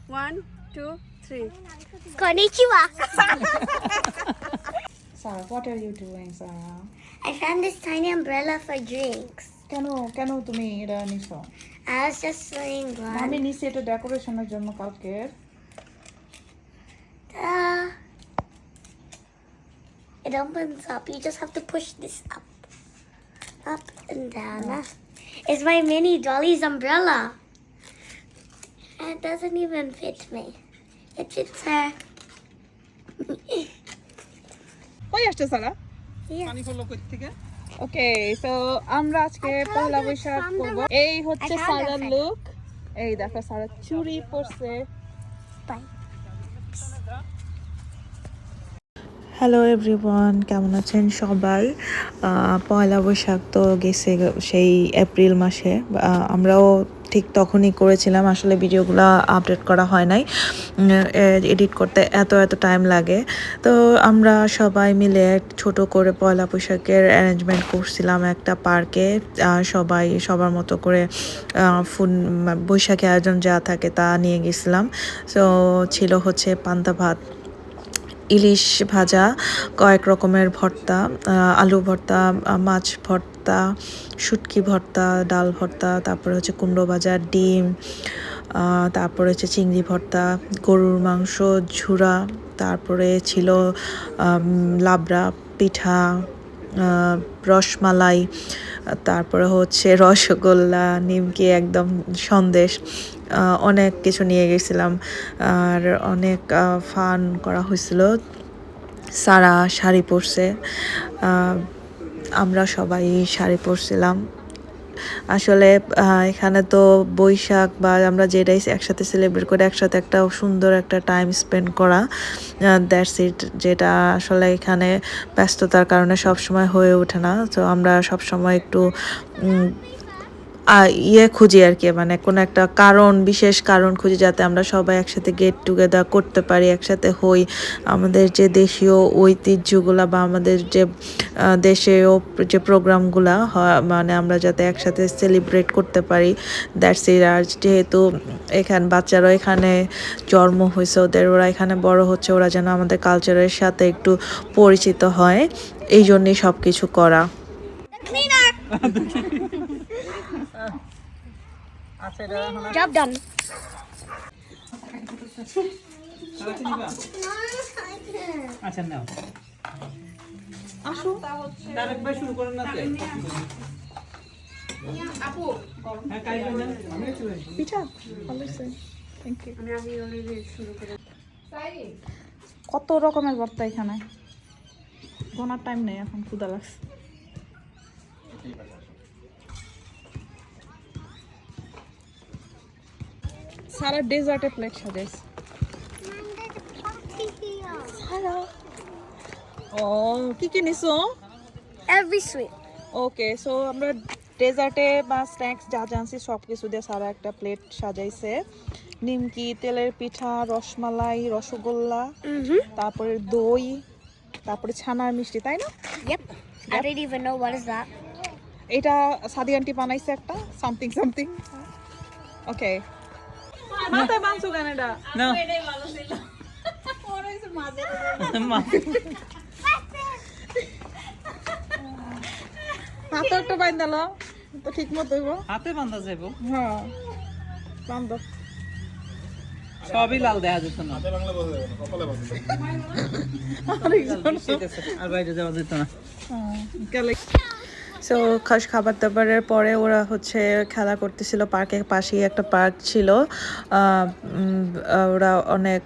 1, 2, 3. Konnichiwa. Sarah, what are you doing, Sarah? I found this tiny umbrella for drinks. কেন তুমি এটা নিছো? I was just saying আমি one. নিছি এটা ডেকোরেশনের জন্য কালকে। It opens up. You just have to push this up and down. It's my mini Dolly's umbrella. And it doesn't even fit me. It fits her. কই আসছে সারা? Yeah. পানি পড়লো কই থেকে? ওকে, সো আমরা আজকে পয়লা বৈশাখ করব। এই হচ্ছে I found সারার it. লুক। এই দেখো সারা চুড়ি পরছে। Bye. হ্যালো এভরিওয়ান, কেমন আছেন সবাই? পয়লা বৈশাখ তো গেছে সেই এপ্রিল মাসে। আমরাও ঠিক তখনই করেছিলাম, আসলে ভিডিওগুলো আপডেট করা হয় নাই, এডিট করতে এত টাইম লাগে। তো আমরা সবাই মিলে ছোট করে পয়লা বৈশাখের অ্যারেঞ্জমেন্ট করছিলাম একটা পার্কে। সবাই সবার মতো করে বৈশাখী আয়োজন যা থাকে তা নিয়ে গেছিলাম। সো ছিল হচ্ছে পান্তা ভাত, ইলিশ ভাজা, কয়েক রকমের ভর্তা, আলু ভর্তা, মাছ ভর্তা, শুটকি ভর্তা, ডাল ভর্তা, তারপরে হচ্ছে কুমড়ো ভাজা, ডিম, তারপরে হচ্ছে চিংড়ি ভর্তা, গরুর মাংস ঝুরা, তারপরে ছিল লাবড়া পিঠা, রসমালাই, তারপরে হচ্ছে রসগোল্লা, নিমকি, একদম সন্দেশ, অনেক কিছু নিয়ে গেছিলাম। আর অনেক ফান করা হয়েছিল। সারা শাড়ি পরছে, আমরা সবাই শাড়ি পরছিলাম। আসলে এখানে তো বৈশাখ বা আমরা যেটাই একসাথে সেলিব্রেট করে একসাথে একটা সুন্দর একটা টাইম স্পেন্ড করা, দ্যাটস ইট, যেটা আসলে এখানে ব্যস্ততার কারণে সবসময় হয়ে ওঠে না। তো আমরা সবসময় একটু খুঁজি আর কি, মানে কোনো একটা বিশেষ কারণ খুঁজি যাতে আমরা সবাই একসাথে গেট টুগেদার করতে পারি, একসাথে হই, আমাদের যে দেশীয় ঐতিহ্যগুলা বা আমাদের যে দেশীয় যে প্রোগ্রামগুলা হয়, মানে আমরা যাতে একসাথে সেলিব্রেট করতে পারি, দ্যাটস ইট। আর যেহেতু বাচ্চারা এখানে জন্ম হয়েছে, ওরা এখানে বড় হচ্ছে, ওরা যেন আমাদের কালচারের সাথে একটু পরিচিত হয়, এই জন্যই সব কিছু করা। Job done. আচ্ছা নাও আসো, ডাইরেক্ট ভাই শুরু করেন না তে আপু হ্যাঁ কাই করেন আমি শুরু পিঠা ভালো হয়েছে, থ্যাংক ইউ। আমি অলরেডি শুরু করে কত রকমের ভর্তা এখানে, গোনার টাইম নেই, এখন ক্ষুধা লাগছে। সারা ডেজার্টে প্লেট সাজাইছে। ও কি নিছো? Every sweet. ওকে, সো আমরা ডেজার্টে বা স্ন্যাক্স যা জানছি সব কিছু দিয়ে সারা একটা প্লেট সাজাইছে। নিমকি, তেলের পিঠা, রসমালাই, রসগোল্লা, তারপরে দই, তারপরে ছানার মিষ্টি, তাই না? Yep. I didn't even know what is that. এটা সাদি আন্টি বানাইছে একটা সামথিং। ওকে, মাথায় বানছো কেন এটা? না হাতে একটা বাইন দিল তো ঠিক মতো হইব। হাতে বাঁধা যাইব, হ্যাঁ বান্ধ। সবই লাল দেখা যেত না, আর বাইরে যাওয়া যেত না। সো খাবার দাবারের পরে ওরা হচ্ছে খেলা করতেছিল পার্কে, পাশেই একটা পার্ক ছিল। ওরা অনেক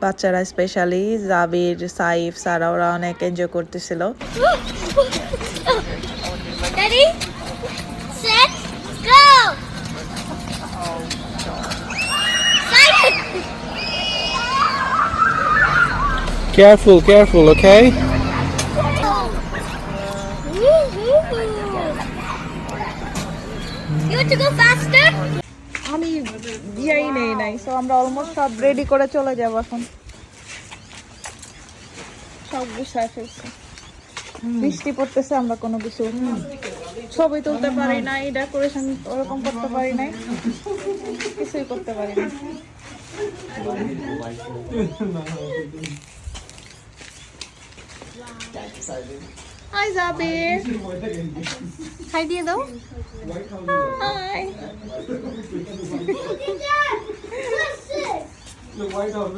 বাচ্চারা, স্পেশালি জাবির, সাইফ, সারা, ওরা অনেক এনজয় করতেছিল। Ready? Set. Go. Silent. Careful, okay? You want to go faster? আমি বিয়াই নেই, সো আমরা অলমোস্ট সব রেডি করে চলে যাব এখন। সব গুছায় ফেলছি, বৃষ্টি পড়তেছে, আমরা কোনো কিছু ছবি তুলতে পারি নাই, ডেকোরেশন ওরকম করতে পারি নাই, কিছুই করতে পারি না। হাই জাবির, হাই দিয়ে দাও। High. The White House.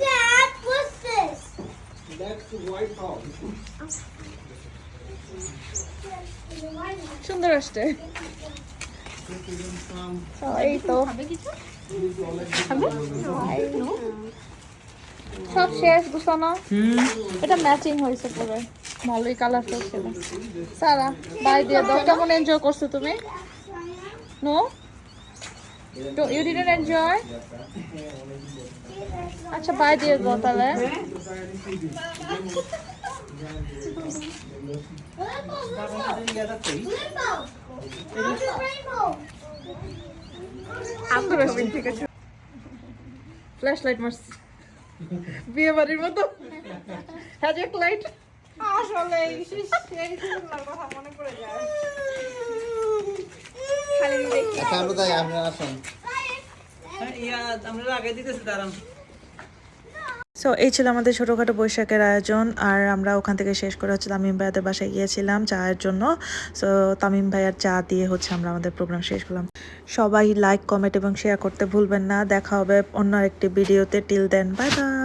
Dad, what's this? That's the White House. সুন্দর আসছে। So, এই তো সব শেষ গুছানো। এটা ম্যাচিং হয়েছে পুরো, ভালোই কালারফুল ছিল। সারা বাই দিয়ে দাও। কেমন এনজয় করছো তুমি? No, you didn't enjoy? আচ্ছা বাই দিয়ে দাও তাহলে। ফ্ল্যাশ লাইট মারছি বিয়ে বাড়ির মতো। হ্যাজেক লাইট আসলে কথা মনে পড়ে যায়। আচ্ছা আমরা তাই আপনারা আসুন। ইয়া আমরা লাগাই দিতেছি দাঁড়ান। সো এই ছিল আমাদের ছোটোখাটো বৈশাখের আয়োজন। আর আমরা ওখান থেকে শেষ করে হচ্ছে তামিম ভাইয়াদের বাসায় গিয়েছিলাম চায়ের জন্য। সো তামিম ভাইয়ার চা দিয়ে হচ্ছে আমরা আমাদের প্রোগ্রাম শেষ করলাম। সবাই লাইক, কমেন্ট এবং শেয়ার করতে ভুলবেন না। দেখা হবে অন্য একটি ভিডিওতে। Till then, bye by.